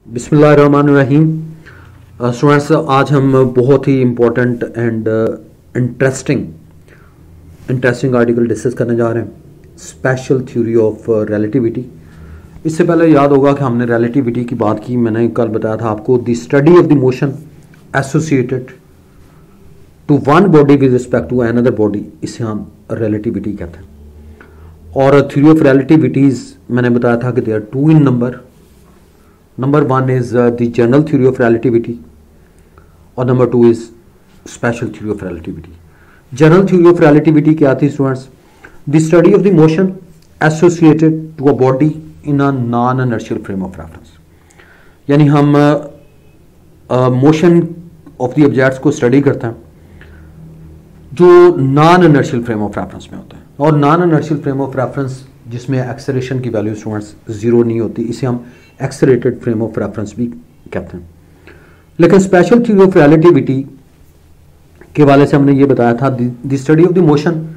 बिस्मिल्लाहिर्रहमानिर्रहीम। स्टूडेंट्स, आज हम बहुत ही important and interesting article discuss करने जा रहे हैं, स्पेशल थ्योरी ऑफ रिलेटिविटी। इससे पहले याद होगा कि हमने रिलेटिविटी की बात की। मैंने कल बताया था आपको, the study of the motion associated to one body with respect to another body, इसे हम रिलेटिविटी कहते हैं। और थ्योरी ऑफ रिलेटिविटीज़ मैंने बताया था कि they are two in number one is the general theory of relativity और number two is special theory of relativity. General theory of relativity क्या थी students? The study of the motion associated to a body in a non-inertial frame of reference. यानी हम motion of the objects को study करते हैं जो non inertial frame of reference में होता है। और non inertial frame of reference जिसमें एक्सेलरेशन की वैल्यू स्टूडेंट्स जीरो नहीं होती, इसे हम एक्सेलरेटेड फ्रेम ऑफ रेफरेंस भी कहते हैं। लेकिन स्पेशल थ्योरी ऑफ रिलेटिविटी के वाले से हमने ये बताया था, the study of the motion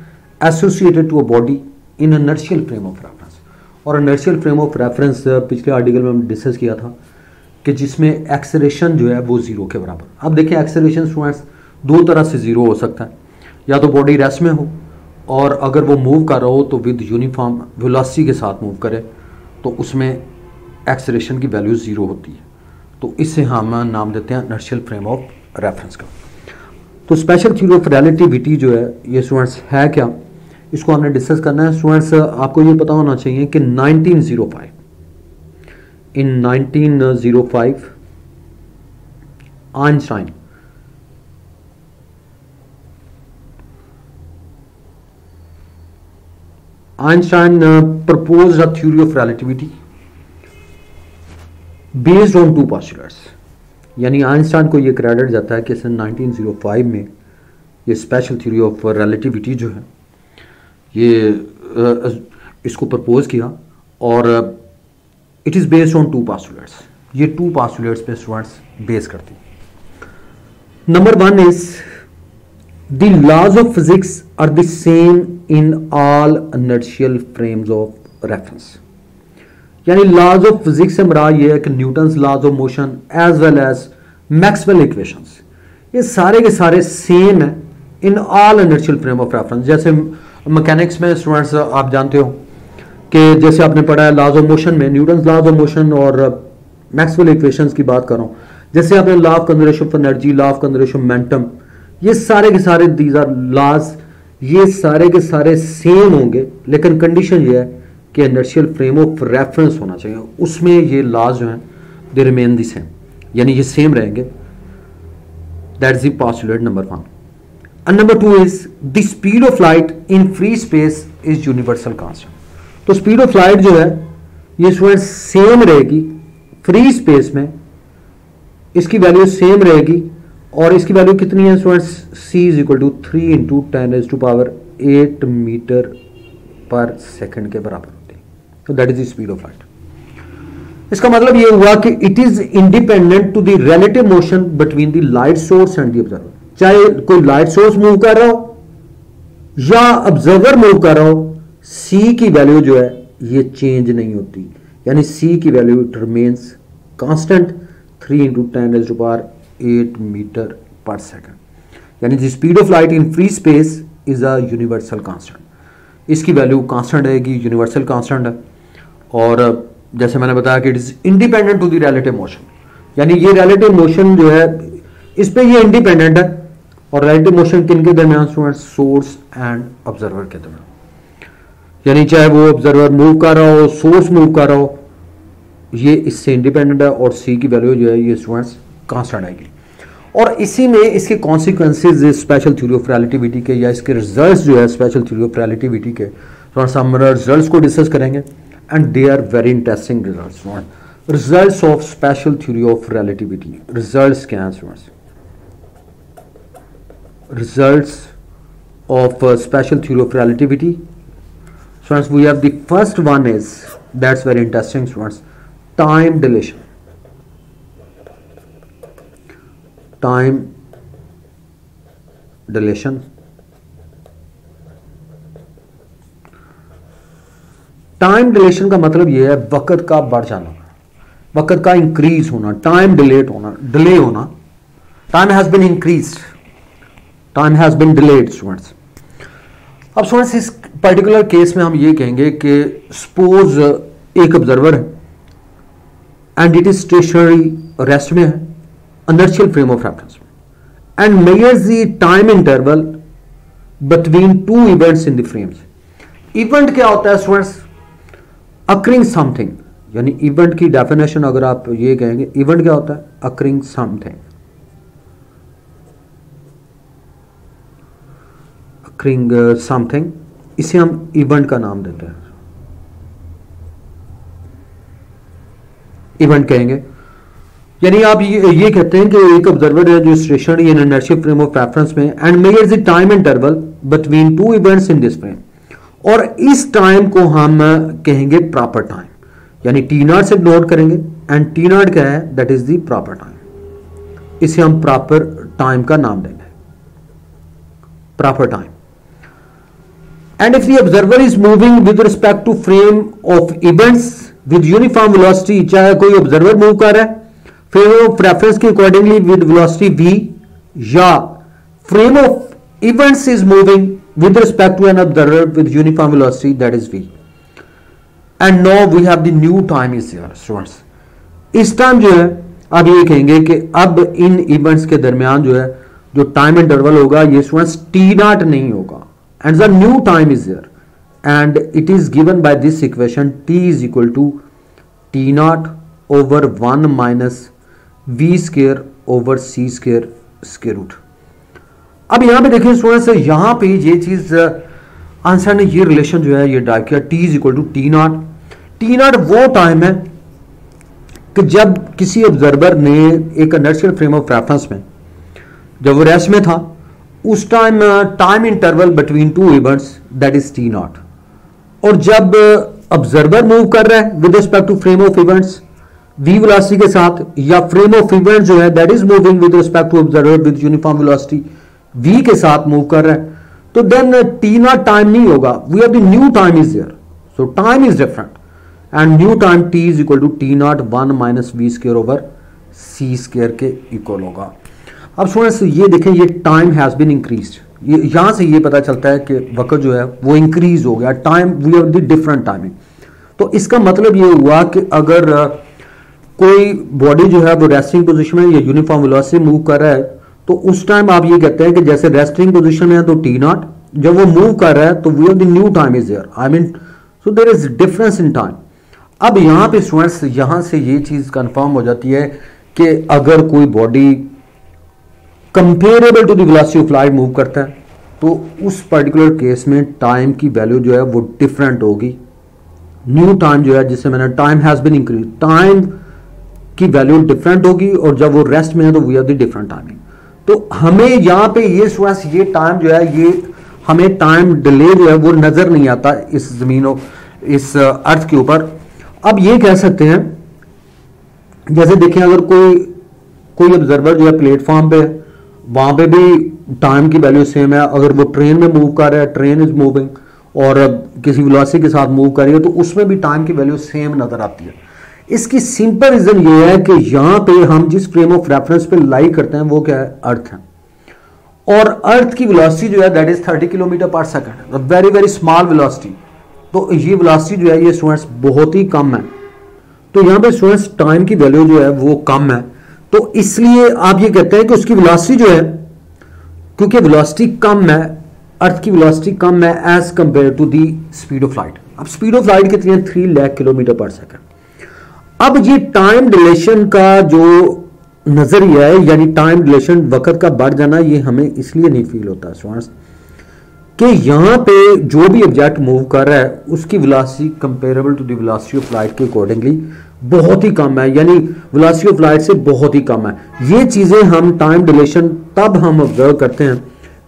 associated to a body in inertial frame of reference. और इनर्शियल फ्रेम ऑफ रेफरेंस पिछले आर्टिकल में हमने डिस्कस किया था कि जिसमें एक्सेलरेशन जो है वो जीरो के बराबर। अब देखिए, एक्सेलरेशन स्टूडेंट्स दो तरह से जीरो हो सकता है, या तो बॉडी रेस्ट में हो और अगर वो मूव कर रहा हो तो विद यूनिफॉर्म वेलोसिटी के साथ मूव करे, तो उसमें एक्सेलरेशन की वैल्यू जीरो होती है। तो इससे हम नाम देते हैं इनर्शियल फ्रेम ऑफ रेफरेंस का। तो स्पेशल थ्योरी ऑफ रिलेटिविटी जो है ये स्टूडेंट्स है क्या, इसको हमने डिस्कस करना है। स्टूडेंट्स, आपको ये पता होना चाहिए कि 1905 Einstein proposed a theory of relativity based on two postulates। यानी आइंस्टाइन को ये क्रेडिट जाता है कि इसने 1905 में ये स्पेशल थ्योरी ऑफ रिलेटिविटी जो है ये इसको प्रपोज किया, और it is based on two postulates। ये टू postulates पे स्टूडेंट्स बेस करती हैं। Number one is the laws of physics are the same in all inertial frames of reference. यानी लॉज ऑफ फिजिक्स से मुराद ये है कि Newton's laws of motion as well as Maxwell equations, ये सारे के सारे सेम है in all inertial frame of reference. जैसे मैकेनिक्स में स्टूडेंट्स आप जानते हो कि जैसे आपने पढ़ा है लॉज ऑफ मोशन में, न्यूटन्स लॉज ऑफ मोशन और मैक्सवेल इक्वेशंस की बात कर रहा हूँ। जैसे आपने law of conservation of energy, law of conservation of momentum, ये सारे के सारे दीज आर लॉज, ये सारे के सारे सेम होंगे, लेकिन कंडीशन ये है कि इनर्शियल फ्रेम ऑफ रेफरेंस होना चाहिए, उसमें ये लॉज जो हैं दे रिमेन द सेम, यानी ये सेम रहेंगे। That is the postulate number one. And number two is the speed of light in free space is universal constant. तो स्पीड ऑफ लाइट जो है ये स्टूडेंट सेम रहेगी फ्री स्पेस में, इसकी वैल्यू सेम रहेगी, और इसकी वैल्यू कितनी है students? c is equal to 3 into 10⁸ metre per second के बराबर होती है। तो that is the speed of light. इसका मतलब ये हुआ कि it is independent to the relative motion between the light source and the observer. चाहे कोई लाइट सोर्स मूव कर रहा हो या ऑब्जर्वर मूव कर रहा हो, c की वैल्यू जो है ये चेंज नहीं होती, यानी c की value it remains constant 3 into 10⁸ metre per second. यानी the speed of light in free space is a universal constant. इसकी वैल्यू कांस्टेंट रहेगी, यूनिवर्सल कांस्टेंट है। और जैसे मैंने बताया कि it is independent to the relative motion, यानी ये रिलेटिव मोशन जो है इस पे ये इंडिपेंडेंट है। और रिलेटिव मोशन किन के दरमियान स्टूडेंट? सोर्स एंड ऑब्जर्वर के दरमियान। यानी चाहे वो ऑब्जर्वर मूव कर रहा हो, सोर्स मूव कर रहा हो, ये इससे इंडिपेंडेंट है, और सी की वैल्यू जो है ये स्टूडेंट्स कांस्टेंट आएगी। और इसी में इसके consequences special theory of relativity के, या इसके रिजल्ट्स जो है स्पेशल थ्योरी ऑफ रिलेटिविटी के, थोड़ा सा हम रिजल्ट्स को डिस्कस करेंगे। And they are very interesting results. Results of special theory of relativity, results क्या हैं students? Results of special theory of relativity students, we have the first one is, that's very interesting students, time dilation. Time dilation, time dilation का मतलब यह है वक्त का बढ़ जाना। वक्त का इंक्रीज होना, टाइम डिलेट होना, डिले होना, time has been increase, time has been delayed students. अब स्टूडेंट्स इस पर्टिकुलर केस में हम ये कहेंगे कि सपोज एक ऑब्जर्वर है and it is stationary, rest में है, इनर्शियल फ्रेम ऑफ रेफरेंस में, and measures the time interval between two events in the frames. Event क्या होता है स्टूडेंट्स? अकरिंग समथिंग, यानी इवेंट की डेफिनेशन अगर आप ये कहेंगे, इवेंट क्या होता है? अकरिंग समथिंग, अकरिंग समथिंग, इसे हम इवेंट का नाम देते हैं, इवेंट कहेंगे। यानी आप ये कहते हैं कि एक ऑब्जर्वर है जो stationary in inertial frame of reference में and measures the time interval between two events in this frame, और इस टाइम को हम कहेंगे प्रॉपर टाइम, यानी टी नॉट से नोट करेंगे, एंड टी नॉट क्या है? That is the proper time, इसे हम प्रॉपर टाइम का नाम देंगे, proper time. And if the observer is moving with respect to frame of events with uniform velocity, चाहे कोई ऑब्जर्वर मूव कर रहा है फ्रेम ऑफ रेफरेंस के अकॉर्डिंगली विद वेलोसिटी v, या frame of events is moving with respect to an observer with uniform velocity, that is v, and now we have the new time is here students। इस time जो है अब ये कहेंगे कि अब इन events के दरमियान जो है जो टाइम इंटरवल होगा ये स्टूडेंट्स टी नॉट नहीं होगा, and the new time is here, and it is given by this equation t is equal to t naught over 1 minus v square over c square square root. अब यहां पे देखिए students, यहां पे ये चीज आंसर ने ये रिलेशन जो है ये ड्राइव किया, t is equal to t naught. T naught वो टाइम है कि जब किसी ऑब्जर्वर ने एक इनर्शियल फ्रेम ऑफ रेफरेंस में जब वो रेस्ट में था, उस time time interval between two events that is t naught, और जब ऑब्जर्वर मूव कर रहा है with respect to frame of events v velocity के साथ, या फ्रेम ऑफ इवेंट जो है that is moving with respect to observer with uniform velocity v के साथ मूव कर रहा है, तो देन टी नॉट टाइम नहीं होगा, we have the new time is there, so time is different, and new time t is equal to t naught 1 minus v square over c square के equal होगा। अब students ये देखें, ये time has been increased, ये यहां से ये पता चलता है कि वक्त जो है वो इंक्रीज हो गया, time we have the different timing. तो इसका मतलब ये हुआ कि अगर कोई बॉडी जो है वो रेस्टिंग पोजीशन में या यूनिफॉर्म वेलोसिटी से मूव कर रहा है, तो उस टाइम आप ये कहते हैं कि जैसे रेस्टिंग पोजीशन में है तो टी नॉट, जब वो मूव कर रहा है तो we have the new time is there, I mean so there is difference in time. अब यहां पे स्टूडेंट्स यहां से ये चीज कंफर्म हो जाती है कि अगर कोई body comparable to the velocity of light move करता है तो उस पर्टिकुलर केस में टाइम की वैल्यू जो है वो डिफरेंट होगी। न्यू टाइम जो है जिससे मैंने time has been increase, time की वैल्यू डिफरेंट होगी, और जब वो रेस्ट में है तो we have the different timing. तो हमें यहां पे ये स्टूडेंट्स ये टाइम जो है ये हमें टाइम डिले जो है वो नजर नहीं आता इस जमीन इस अर्थ के ऊपर। अब ये कह सकते हैं, जैसे देखें अगर कोई ऑब्जर्वर जो है प्लेटफॉर्म पे है, वहां पे भी टाइम की वैल्यू सेम है। अगर वो ट्रेन में मूव कर रहा है, ट्रेन इज मूविंग और किसी वेलोसिटी के साथ मूव कर रही है, तो उसमें भी टाइम की वैल्यू सेम नजर आती है। इसकी सिंपल रीजन ये है कि यहां पे हम जिस फ्रेम ऑफ रेफरेंस पे लाई करते हैं वो क्या है? अर्थ है, और अर्थ की वेलोसिटी जो है that is 30 kilometre per second, very very small velocity. तो ये वेलोसिटी जो है ये स्टूडेंट्स बहुत ही कम है, तो यहां पे स्टूडेंट्स टाइम की वैल्यू जो है वो कम है, तो इसलिए आप ये कहते हैं कि उसकी वेलोसिटी जो है, क्योंकि वेलोसिटी कम है, अर्थ की वेलोसिटी कम है as compare to the speed of light. अब स्पीड ऑफ लाइट कितनी है? 3 लाख किलोमीटर पर सेकंड। अब ये टाइम डिलेशन का जो नजरिया है, यानी टाइम डिलेशन वक्त का बढ़ जाना, ये हमें इसलिए नहीं फील होता स्टूडेंट्स कि यहां पे जो भी ऑब्जेक्ट मूव कर रहा है उसकी velocity comparable to the velocity of light के अकॉर्डिंगली बहुत ही कम है, यानी वेलोसिटी ऑफ लाइट से बहुत ही कम है। ये चीजें हम टाइम डिलेशन तब हम ऑब्जर्व करते हैं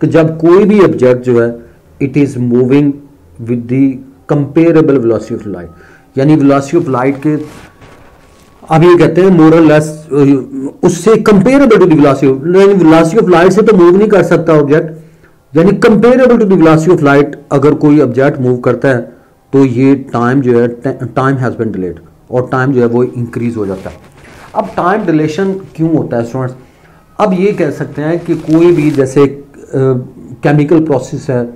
कि जब कोई भी ऑब्जेक्ट जो है it is moving with the comparable velocity of light, यानी वेलोसिटी ऑफ लाइट के अब ये कहते हैं मोर और लेस उससे comparable to the velocity of light से तो मूव नहीं कर सकता ऑब्जेक्ट, यानी comparable to the velocity of light अगर कोई ऑब्जेक्ट मूव करता है तो ये टाइम जो है टाइम हैज बीन डिलेड, और टाइम जो है वो इंक्रीज हो जाता है। अब टाइम डिलेशन क्यों होता है स्टूडेंट्स? अब ये कह सकते हैं कि कोई भी जैसे केमिकल प्रोसेस है,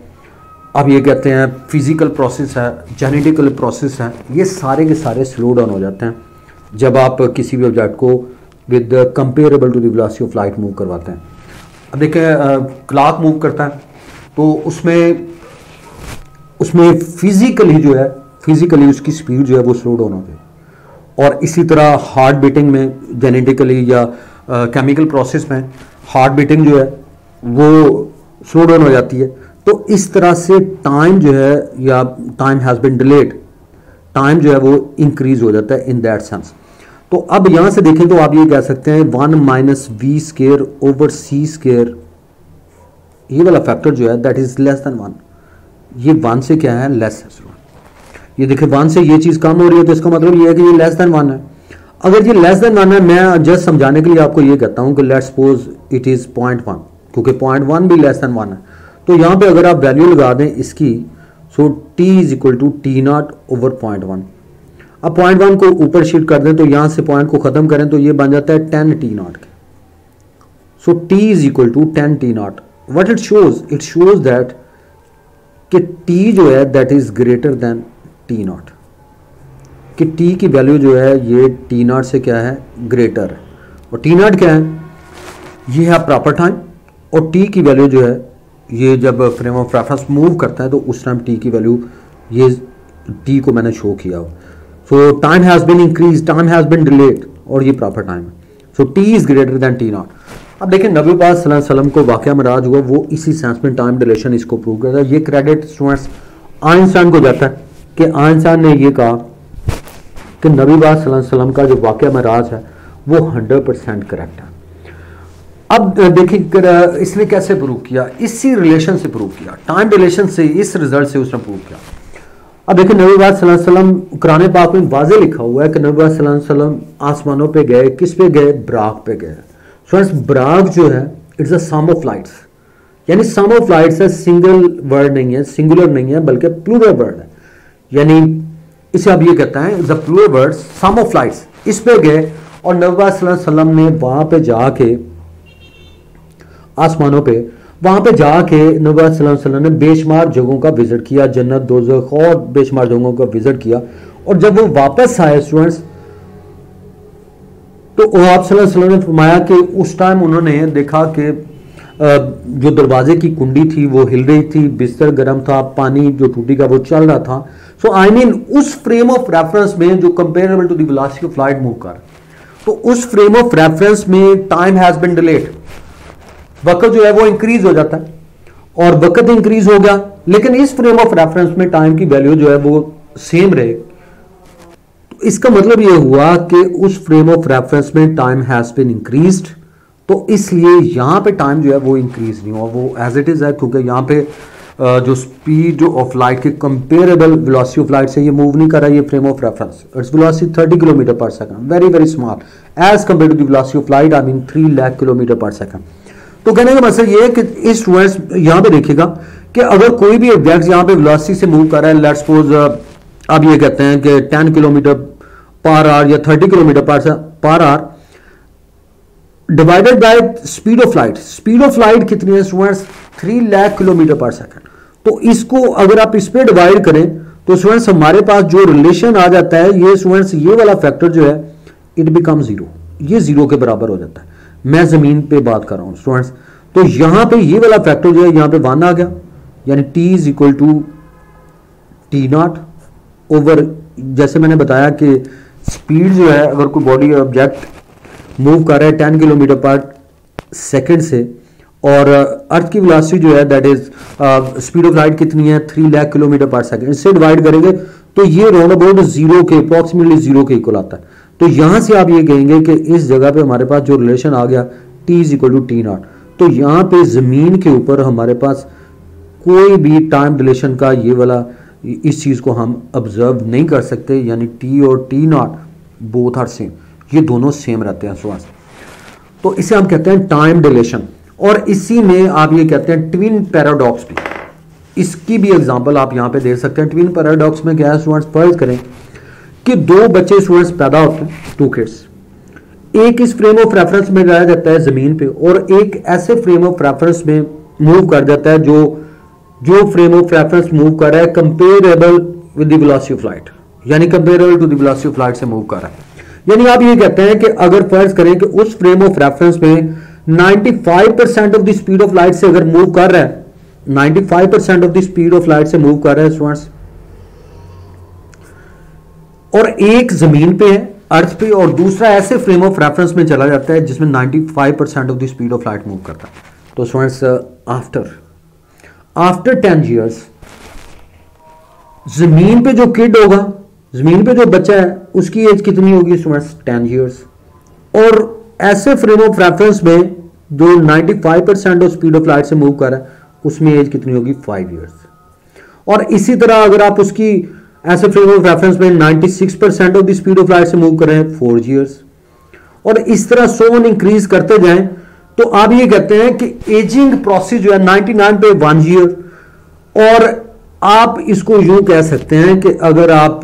अब ये कहते हैं फिजिकल प्रोसेस है, जेनेटिकल प्रोसेस है, ये सारे के सारे स्लो डाउन हो जाते हैं जब आप किसी भी ऑब्जेक्ट को with comparable to the velocity of light move करवाते हैं। अब देखिए क्लॉक मूव करता है तो उसमें फिजिकली जो है, फिजिकली उसकी स्पीड जो है वो स्लो डाउन होती है। और इसी तरह हार्ट बीटिंग में जेनेटिकली या केमिकल प्रोसेस में हार्ट बीटिंग जो है वो स्लो डाउन हो जाती है। तो इस तरह से टाइम जो है या time has been delayed, time जो है वो इंक्रीज हो जाता है इन दैट सेंस। तो अब यहां से देखें तो आप ये कह सकते हैं 1 minus v square over c square, ये वाला फैक्टर जो है दैट इज लेस देन 1, ये 1 से क्या है, लेस है। ये देखिए 1 से ये चीज कम हो रही है तो इसका मतलब ये है कि ये लेस देन 1 है। अगर ये लेस देन 1 है, मैं जस्ट समझाने के लिए आपको ये कहता हूं कि लेट्स सपोज इट इज 0.1, क्योंकि 0.1 भी लेस देन 1 है। तो यहां पे अगर आप वैल्यू लगा दें इसकी, so t is equal to t naught over 0.1। अब 0.1 को ऊपर शिफ्ट कर दें तो यहां से पॉइंट को खत्म करें तो ये बन जाता है 10 t naught. So t is equal to 10 t naught. What it shows that कि t जो है that is greater than T naught, कि t की वैल्यू जो है ये टी नॉट से क्या है, ग्रेटर है। और टी नॉट क्या है, ये है प्रॉपर टाइम, और t की वैल्यू जो है ये जब फ्रेम ऑफ रेफरेंस मूव करता है तो उस टाइम t की वैल्यू, ये t को मैंने शो किया हो। So time has been increase, time has been delayed, और ये प्रॉपर टाइम है। So t is greater than T naught. अब देखिए नबी पाक सल्लल्लाहु अलैहि वसल्लम को वाकया मराज हुआ, वो इसी सेंस में टाइम डिलेशन इसको प्रूव करता है। ये क्रेडिट स्टूडेंट्स आइंस्टाइन को जाता है कि आइंस्टाइन ने ये कहा कि नबी पाक सल्लल्लाहु अलैहि वसल्लम का जो वाकया मराज है वो 100% करेक्ट है। अब देखिए इसने कैसे प्रूव किया, इसी रिलेशन से प्रूव किया, टाइम रिलेशन से, इस रिजल्ट से उसने प्रूव किया। अब देखिए नबी पाक सल्लल्लाहु अलैहि वसल्लम, कुरान पाक में वाज़े लिखा हुआ है कि नबी पाक सल्लल्लाहु अलैहि वसल्लम आसमानों पे गए, किस पे गए, बराक पे गए। फ्रेंड्स बराक जो है it's a some of lights, यानी सम ऑफ लाइट्स है, सिंगल वर्ड नहीं है, सिंगुलर नहीं है, बल्कि प्लूरल वर्ड है। यानी इसे आप ये कहते हैं the plural word some of lights, इस पे गए और नबी पाक सल्लल्लाहु अलैहि वसल्लम ने वहां पे जाके आसमानों पे, वहां पे जाके नबी पाक सल्लल्लाहु अलैहि वसल्लम ने बेशुमार जगहों का विजिट किया, जन्नत, दोज़ख और बेशुमार जगहों का विजिट किया। और जब वो वापस आए स्टूडेंट्स तो आप सल्लल्लाहु अलैहि वसल्लम ने फरमाया कि उस टाइम उन्होंने देखा कि जो दरवाजे की कुंडी थी वो हिल रही थी, बिस्तर गर्म था, पानी जो टूटी का वो चल रहा था। सो आई मीन उस फ्रेम ऑफ रेफरेंस में जो comparable to the velocity of light move कर, तो उस फ्रेम ऑफ रेफरेंस में टाइम हैज बीन डिलेड, वक्त जो है वो इंक्रीज हो जाता है, और वक्त इंक्रीज हो गया, लेकिन इस फ्रेम ऑफ रेफरेंस में टाइम की वैल्यू जो है वो सेम रहे। तो इसका मतलब ये हुआ कि उस फ्रेम ऑफ रेफरेंस में टाइम हैज बीन इंक्रीज्ड, तो इसलिए यहां पे टाइम जो है वो इंक्रीज नहीं हुआ, वो एज इट इज है, क्योंकि यहां पे जो स्पीड ऑफ लाइट के कंपेरेबल वेलोसिटी ऑफ लाइट से ये मूव नहीं कर रहा है, ये frame of reference, its velocity 30 kilometre per second, very very small as compare to the velocity of light, I mean 3 lakh kilometre per second. तो कहने का मतलब ये है कि इस स्टूडेंट्स यहां पे देखिएगा कि अगर कोई भी ऑब्जेक्ट यहां पे वेलोसिटी से मूव कर रहा है, लेट्स सपोज आप ये कहते हैं कि 10 किलोमीटर पर आवर या 30 kilometre per hour divided by speed of light, speed of light कितनी है students, 3 lakh kilometre per second. तो इसको अगर आप इस पे डिवाइड करें तो स्टूडेंट्स हमारे पास जो रिलेशन आ जाता है, ये स्टूडेंट्स ये वाला फैक्टर जो है इट बिकम 0, ये 0 के बराबर हो जाता है। मैं जमीन पे बात कर रहा हूं स्टूडेंट्स, तो यहां पे ये वाला फैक्टर जो है यहां पे 1 आ गया, यानी t is equal to t naught over, जैसे मैंने बताया कि स्पीड जो है अगर कोई बॉडी ऑब्जेक्ट मूव कर रहा है 10 किलोमीटर पर सेकंड से, और अर्थ की वेलोसिटी जो है that is speed of light कितनी है, 3 लाख किलोमीटर पर सेकंड, इससे डिवाइड करेंगे तो ये राउंड अबाउट 0 के, अप्रोक्सीमेटली 0 के इक्वल आता है। तो यहां से आप ये कहेंगे कि इस जगह पे हमारे पास जो रिलेशन आ गया t is equal to t naught, तो यहां पे जमीन के ऊपर हमारे पास कोई भी टाइम डिलेशन का ये वाला, इस चीज को हम ऑब्जर्व नहीं कर सकते, यानी t और t naught both are same, ये दोनों सेम रहते हैं स्टूडेंट्स। तो इसे हम कहते हैं टाइम डिलेशन, और इसी में आप ये कहते हैं ट्विन पैराडॉक्स भी, इसकी भी एग्जांपल आप यहां पे दे सकते हैं। ट्विन पैराडॉक्स में क्या है स्टूडेंट्स, फर्ज करें कि दो बच्चे स्टूडेंट्स पैदा होते हैं, टू किड्स, एक इस फ्रेम ऑफ रेफरेंस में लाया जाता है जमीन पे और एक ऐसे फ्रेम ऑफ रेफरेंस में मूव कर जाता है जो फ्रेम ऑफ रेफरेंस मूव कर रहा है comparable with the velocity of light, यानी comparable to the velocity of light से मूव कर रहा है। यानी आप ये कहते हैं कि अगर फर्ज करें कि उस फ्रेम ऑफ रेफरेंस में 95% of the speed of light से अगर मूव कर रहा है, 95% of the speed of light से मूव कर रहा है स्टूडेंट्स, और एक जमीन पे है अर्थ पे और दूसरा ऐसे फ्रेम ऑफ रेफरेंस में चला जाता है जिसमें 95% of the speed of light move करता है। तो स्टूडेंट्स आफ्टर 10 years जमीन पे जो किड होगा, जमीन पे जो बच्चा है, उसकी एज कितनी होगी स्टूडेंट्स? 10 years। और ऐसे फ्रेम ऑफ रेफरेंस में जो 95% ऑफ स्पीड ऑफ लाइट से मूव कर रहा है उसमें एज कितनी होगी? 5 years। और इसी तरह अगर आप उसकी ऐसे फ्रेम ऑफ रेफरेंस में 96% of the speed of light से मूव कर रहे हैं, 4 years। और इस तरह सो ऑन इंक्रीज करते जाएं तो आप ये कहते हैं कि एजिंग प्रोसेस जो है 99 पे 1 year। और आप इसको यूं कह सकते हैं कि अगर आप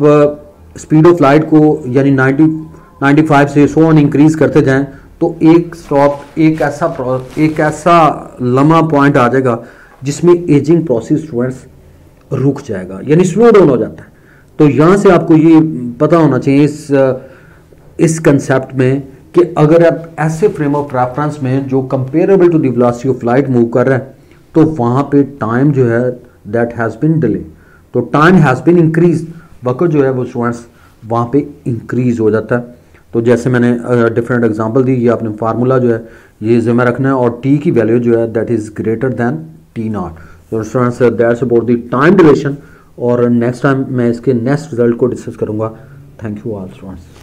स्पीड ऑफ लाइट को यानी 95 से सो ऑन इंक्रीज करते जाएं तो एक स्टॉप, एक ऐसा लम्हा पॉइंट आ जाएगा जिसमें एजिंग प्रोसेस स्टूडेंट्स रुक जाएगा, यानी स्लो डाउन हो जाता है। तो यहां से आपको ये पता होना चाहिए इस कंसेप्ट में कि अगर आप ऐसे फ्रेम ऑफ रेफरेंस में जो comparable to the velocity of light move कर रहा है तो वहां पे टाइम जो है दैट हैज बीन डिले, तो टाइम हैज बीन इंक्रीज, वक्त जो है वो स्टूडेंट्स वहां पे इंक्रीज हो जाता है। तो जैसे मैंने डिफरेंट एग्जांपल दी, ये आपने फार्मूला जो है ये जिम्मे रखना है और टी की वैल्यू जो है that is greater than T naught. तो students that's about the time duration और नेक्स्ट टाइम मैं इसके नेक्स्ट रिजल्ट को डिस्कस करूंगा। Thank you all students.